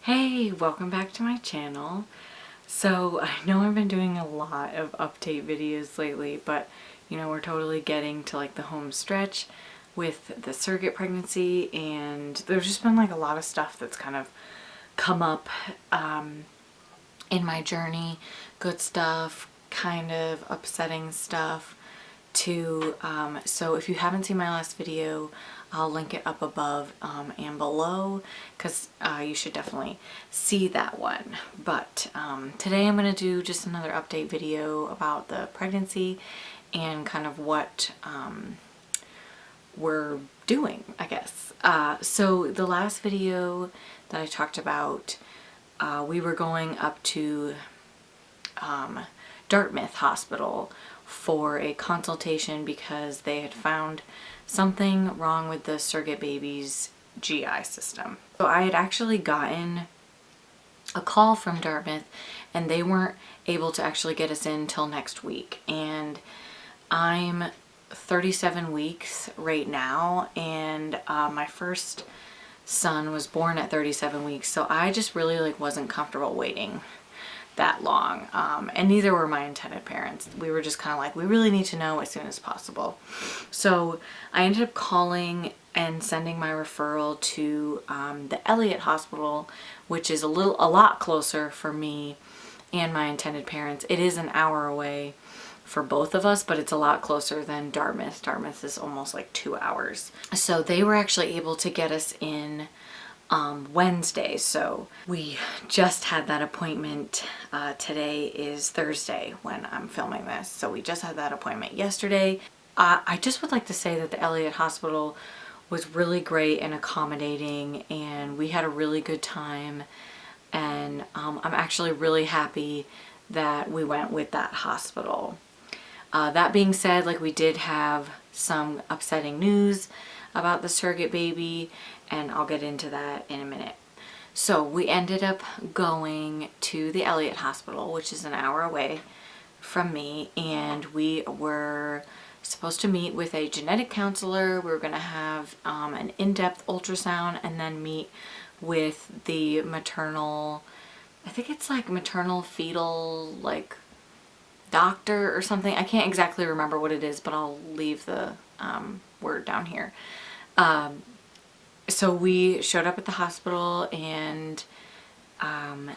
Hey, welcome back to my channel. So I know I've been doing a lot of update videos lately, but we're totally getting to like the home stretch with the surrogate pregnancy, and there's just been like a lot of stuff that's kind of come up in my journey. Good stuff, kind of upsetting stuff too. So if you haven't seen my last video, I'll link it up above and below, because you should definitely see that one. But today I'm going to do just another update video about the pregnancy and kind of what we're doing, I guess. So the last video that I talked about, we were going up to Dartmouth Hospital for a consultation because they had found something wrong with the surrogate baby's GI system. So I had actually gotten a call from Dartmouth, and they weren't able to actually get us in till next week. And I'm 37 weeks right now, and my first son was born at 37 weeks, so I just really wasn't comfortable waiting that long, and neither were my intended parents. We were just kind of like, we really need to know as soon as possible. So I ended up calling and sending my referral to the Elliott Hospital, which is a lot closer for me and my intended parents. It is an hour away for both of us, but it's a lot closer than Dartmouth. Dartmouth is almost like 2 hours. So they were actually able to get us in Wednesday. So we just had that appointment. Today is Thursday when I'm filming this. So we just had that appointment yesterday. I just would like to say that the Elliott Hospital was really great and accommodating, and we had a really good time. And I'm actually really happy that we went with that hospital. That being said, we did have some upsetting news about the surrogate baby, and I'll get into that in a minute. So we ended up going to the Elliott Hospital, which is an hour away from me, and we were supposed to meet with a genetic counselor. We were going to have an in-depth ultrasound, and then meet with the maternal, I think it's like maternal fetal doctor or something. I can't exactly remember what it is, but I'll leave the word down here. So we showed up at the hospital and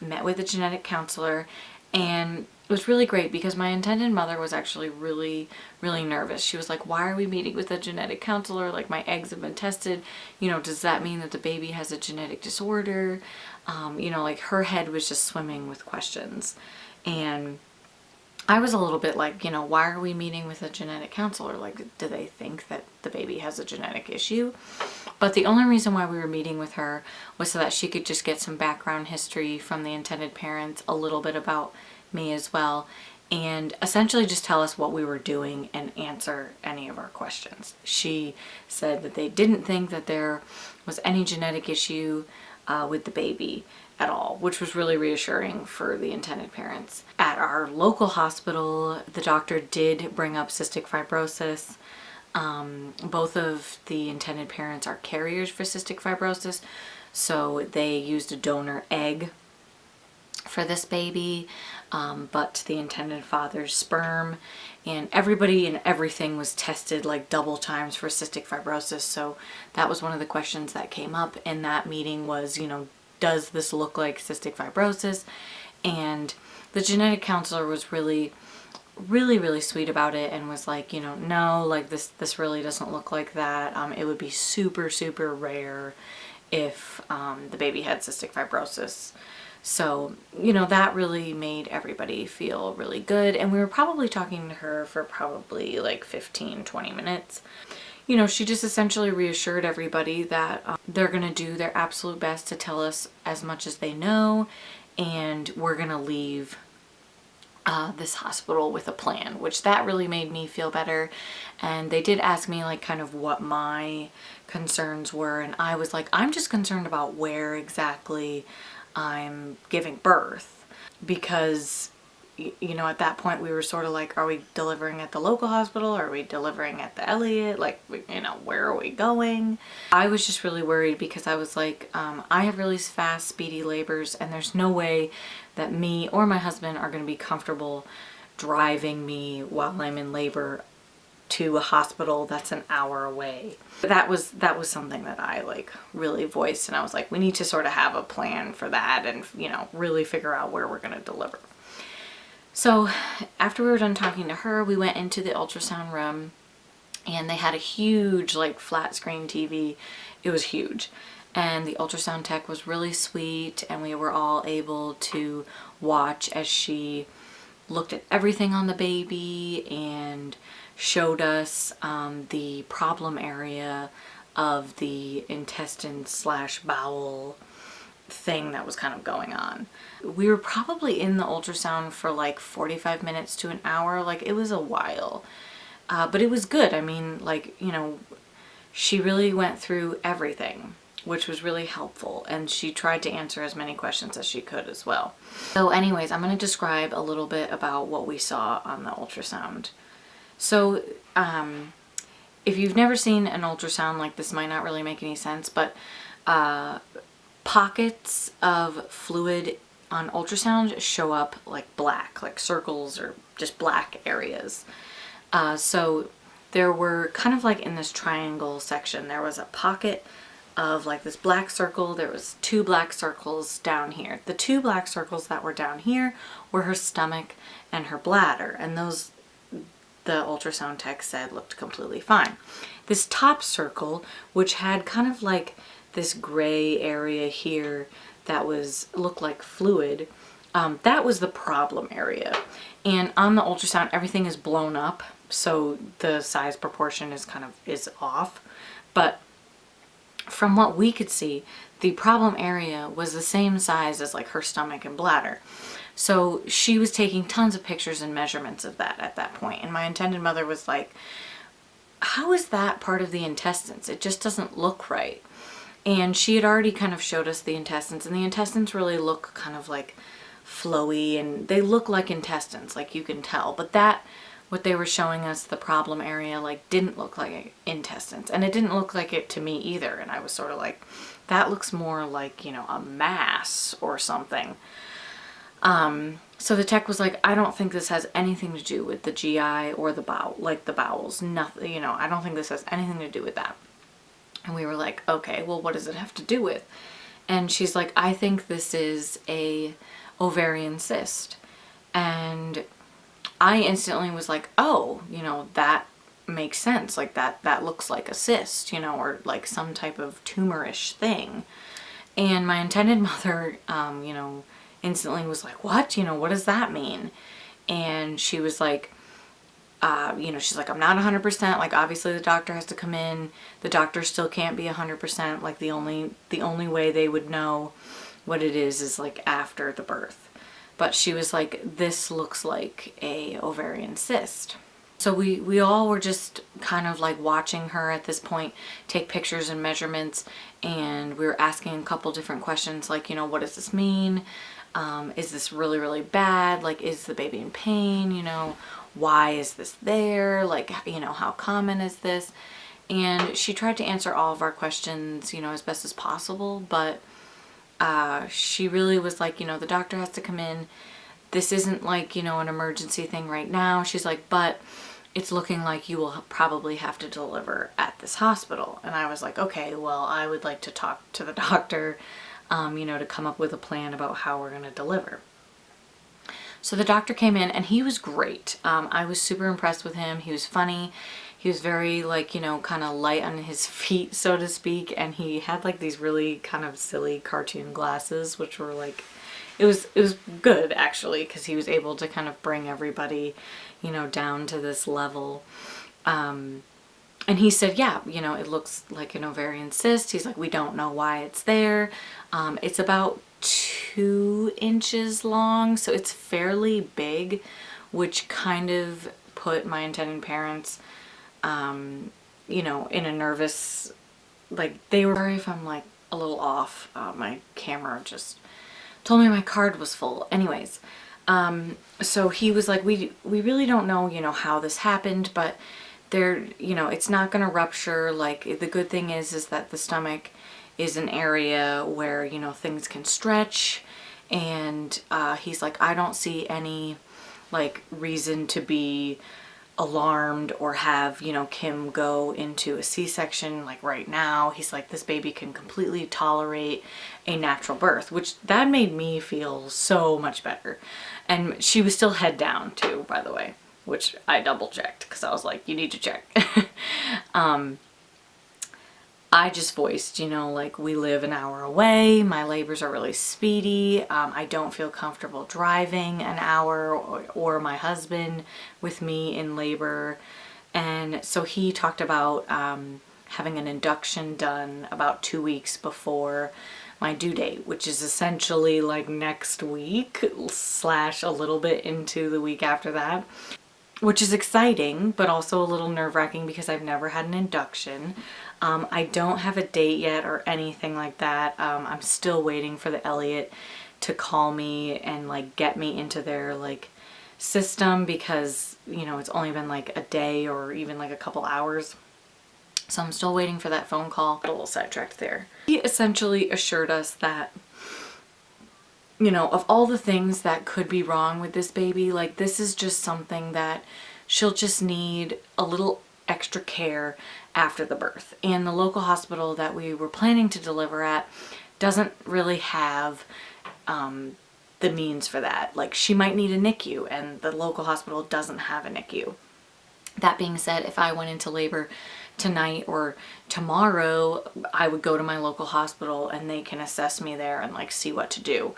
met with a genetic counselor, and it was really great because my intended mother was actually really nervous. She was like, why are we meeting with a genetic counselor? Like, my eggs have been tested. Does that mean that the baby has a genetic disorder? Her head was just swimming with questions. And I was a little bit like, why are we meeting with a genetic counselor? Do they think that the baby has a genetic issue? But the only reason why we were meeting with her was so that she could just get some background history from the intended parents, a little bit about me as well, and essentially just tell us what we were doing and answer any of our questions. She said that they didn't think that there was any genetic issue with the baby at all, which was really reassuring for the intended parents. At our local hospital, the doctor did bring up cystic fibrosis. Both of the intended parents are carriers for cystic fibrosis, so they used a donor egg for this baby, but the intended father's sperm, and everybody and everything was tested double times for cystic fibrosis. So that was one of the questions that came up in that meeting was, does this look like cystic fibrosis? And the genetic counselor was really sweet about it, and was like, no, this really doesn't look like that. It would be super rare if the baby had cystic fibrosis. So, that really made everybody feel really good. And we were probably talking to her for probably 15-20 minutes. She just essentially reassured everybody that they're going to do their absolute best to tell us as much as they know, and we're going to leave this hospital with a plan, which that really made me feel better. And they did ask me kind of what my concerns were, and I was like, I'm just concerned about where exactly I'm giving birth, because you know, at that point we were sort of like, are we delivering at the local hospital? Are we delivering at the Elliott? Like, you know, where are we going? I was just really worried because I was like, I have really fast, speedy labors, and there's no way that me or my husband are going to be comfortable driving me while I'm in labor to a hospital that's an hour away. That was something that I like really voiced, and I was like, we need to sort of have a plan for that and, you know, really figure out where we're going to deliver. So after we were done talking to her, we went into the ultrasound room, and they had a huge like flat screen TV. It was huge. And the ultrasound tech was really sweet, and we were all able to watch as she looked at everything on the baby and showed us the problem area of the intestine / bowel thing that was kind of going on. We were probably in the ultrasound for like 45 minutes to an hour. Like, it was a while, but it was good. I mean, like, you know, she really went through everything, which was really helpful, and she tried to answer as many questions as she could as well. So anyways, I'm going to describe a little bit about what we saw on the ultrasound. So if you've never seen an ultrasound, like, this might not really make any sense, but pockets of fluid on ultrasound show up like black, like circles or just black areas. So there were kind of like in this triangle section, there was a pocket of like this black circle. There was 2 black circles down here. The 2 black circles that were down here were her stomach and her bladder, and those, the ultrasound tech said, looked completely fine. This top circle, which had kind of like this gray area here that looked like fluid, that was the problem area. And on the ultrasound, everything is blown up, so the size proportion is off. But from what we could see, the problem area was the same size as like her stomach and bladder. So she was taking tons of pictures and measurements of that at that point. And my intended mother was like, how is that part of the intestines? It just doesn't look right. And she had already kind of showed us the intestines, and the intestines really look kind of like flowy, and they look like intestines, like you can tell. But that, what they were showing us, the problem area, like, didn't look like intestines, and it didn't look like it to me either. And I was sort of like, that looks more like, you know, a mass or something. So the tech was like, I don't think this has anything to do with the GI or the bowel, like the bowels, nothing, you know, I don't think this has anything to do with that. And we were like, okay, well, what does it have to do with? And she's like, I think this is a ovarian cyst. And I instantly was like, oh, you know, that makes sense. Like, that looks like a cyst, you know, or like some type of tumorish thing. And my intended mother, you know, instantly was like, what? You know, what does that mean? And she was like, you know, she's like, I'm not 100%. Like, obviously the doctor has to come in. The doctor still can't be 100%. Like, the only way they would know what it is like after the birth. But she was like, this looks like a ovarian cyst. So we all were just kind of like watching her at this point take pictures and measurements, and we were asking a couple different questions, like, you know, what does this mean? Is this really, really bad? Like, is the baby in pain? You know, why is this there? Like, you know, how common is this? And she tried to answer all of our questions, you know, as best as possible, but she really was like, you know, the doctor has to come in. This isn't like, you know, an emergency thing right now. She's like, but it's looking like you will probably have to deliver at this hospital. And I was like, okay, well, I would like to talk to the doctor, you know, to come up with a plan about how we're going to deliver. So the doctor came in, and he was great. I was super impressed with him. He was funny. He was very, like, you know, kind of light on his feet, so to speak. And he had like these really kind of silly cartoon glasses, which were like, it was good actually, because he was able to kind of bring everybody, you know, down to this level. And he said, yeah, you know, it looks like an ovarian cyst. He's like, we don't know why it's there. It's about 2 inches long, so it's fairly big, which kind of put my intended parents, you know, in a nervous, like, they were, sorry if I'm like a little off, my camera just told me my card was full. Anyways, So he was like, we really don't know, you know, how this happened, but there, you know, it's not going to rupture. Like, the good thing is that the stomach is an area where, you know, things can stretch. And he's like, I don't see any like reason to be alarmed or have, you know, Kim go into a C-section like right now. He's like, this baby can completely tolerate a natural birth, which that made me feel so much better. And she was still head down too, by the way, which I double checked because I was like, you need to check. I just voiced, you know, like, we live an hour away. My labors are really speedy. I don't feel comfortable driving an hour or my husband with me in labor. And so he talked about having an induction done about 2 weeks before my due date, which is essentially like next week / a little bit into the week after that. Which is exciting, but also a little nerve-wracking because I've never had an induction. I don't have a date yet or anything like that. I'm still waiting for the Elliott to call me and like get me into their like system because, you know, it's only been like a day or even like a couple hours. So I'm still waiting for that phone call. A little sidetracked there. He essentially assured us that, you know, of all the things that could be wrong with this baby, like, this is just something that she'll just need a little extra care after the birth. And the local hospital that we were planning to deliver at doesn't really have the means for that. Like, she might need a NICU and the local hospital doesn't have a NICU. That being said, if I went into labor tonight or tomorrow, I would go to my local hospital and they can assess me there and like see what to do.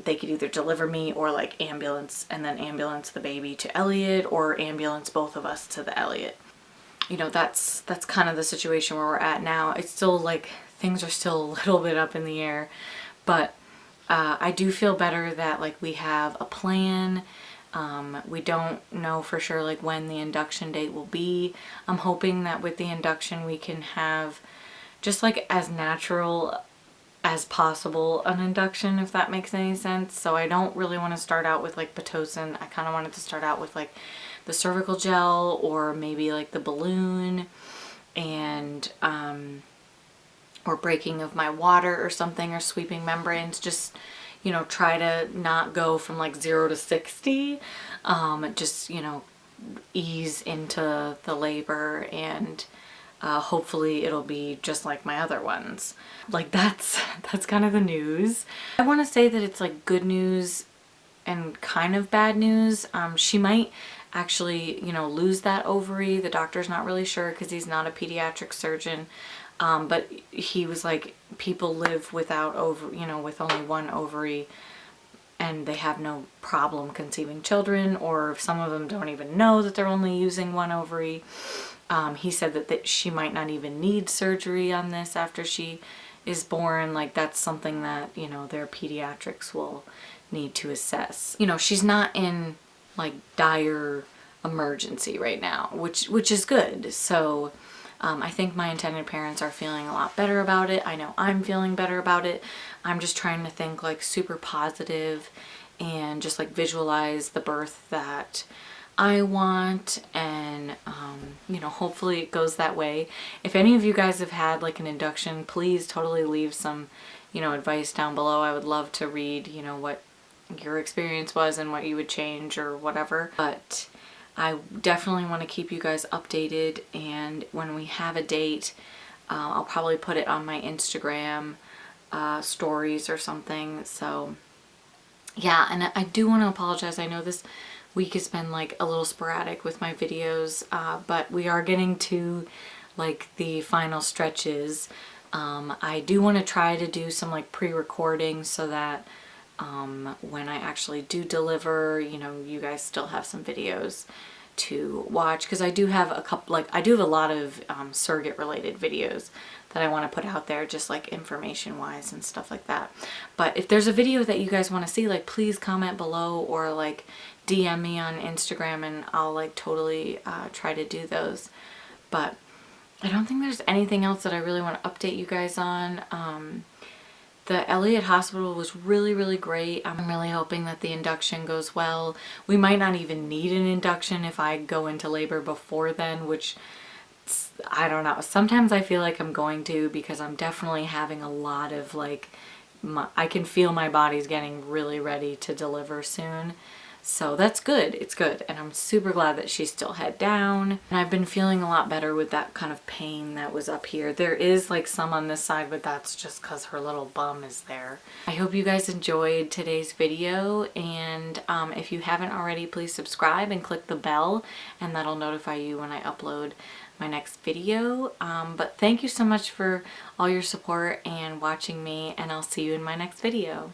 They could either deliver me or like ambulance and then ambulance the baby to Elliott or ambulance both of us to the Elliott. You know, that's kind of the situation where we're at now. It's still like, things are still a little bit up in the air, but I do feel better that like we have a plan. We don't know for sure like when the induction date will be. I'm hoping that with the induction we can have just like as natural as possible an induction, if that makes any sense. So I don't really want to start out with like Pitocin. I kind of wanted to start out with like the cervical gel or maybe like the balloon and or breaking of my water or something, or sweeping membranes. Just, you know, try to not go from like 0 to 60. Just, you know, ease into the labor and hopefully it'll be just like my other ones. Like, that's kind of the news. I want to say that it's like good news and kind of bad news. She might actually, you know, lose that ovary. The doctor's not really sure because he's not a pediatric surgeon. But he was like, people live without you know, with only one ovary and they have no problem conceiving children, or some of them don't even know that they're only using one ovary. He said that she might not even need surgery on this after she is born. Like, that's something that, you know, their pediatrics will need to assess. You know, she's not in like dire emergency right now, which is good. So I think my intended parents are feeling a lot better about it. I know I'm feeling better about it. I'm just trying to think like super positive and just like visualize the birth that I want, and you know, hopefully it goes that way. If any of you guys have had like an induction, please totally leave some, you know, advice down below. I would love to read, you know, what your experience was and what you would change or whatever. But I definitely want to keep you guys updated, and when we have a date, I'll probably put it on my Instagram stories or something. So yeah, and I do want to apologize. I know this week has been like a little sporadic with my videos, but we are getting to like the final stretches. I do want to try to do some like pre-recording so that when I actually do deliver, you know, you guys still have some videos to watch, because I do have a couple, like I do have a lot of surrogate related videos that I want to put out there, just like information wise and stuff like that. But if there's a video that you guys want to see, like, please comment below or like DM me on Instagram and I'll like totally try to do those. But I don't think there's anything else that I really want to update you guys on. The Elliott Hospital was really, really great. I'm really hoping that the induction goes well. We might not even need an induction if I go into labor before then, which I don't know. Sometimes I feel like I'm going to, because I'm definitely having a lot of like, I can feel my body's getting really ready to deliver soon. So that's good. It's good. And I'm super glad that she's still head down. And I've been feeling a lot better with that kind of pain that was up here. There is like some on this side, but that's just because her little bum is there. I hope you guys enjoyed today's video. And if you haven't already, please subscribe and click the bell, and that'll notify you when I upload my next video. But thank you so much for all your support and watching me, and I'll see you in my next video.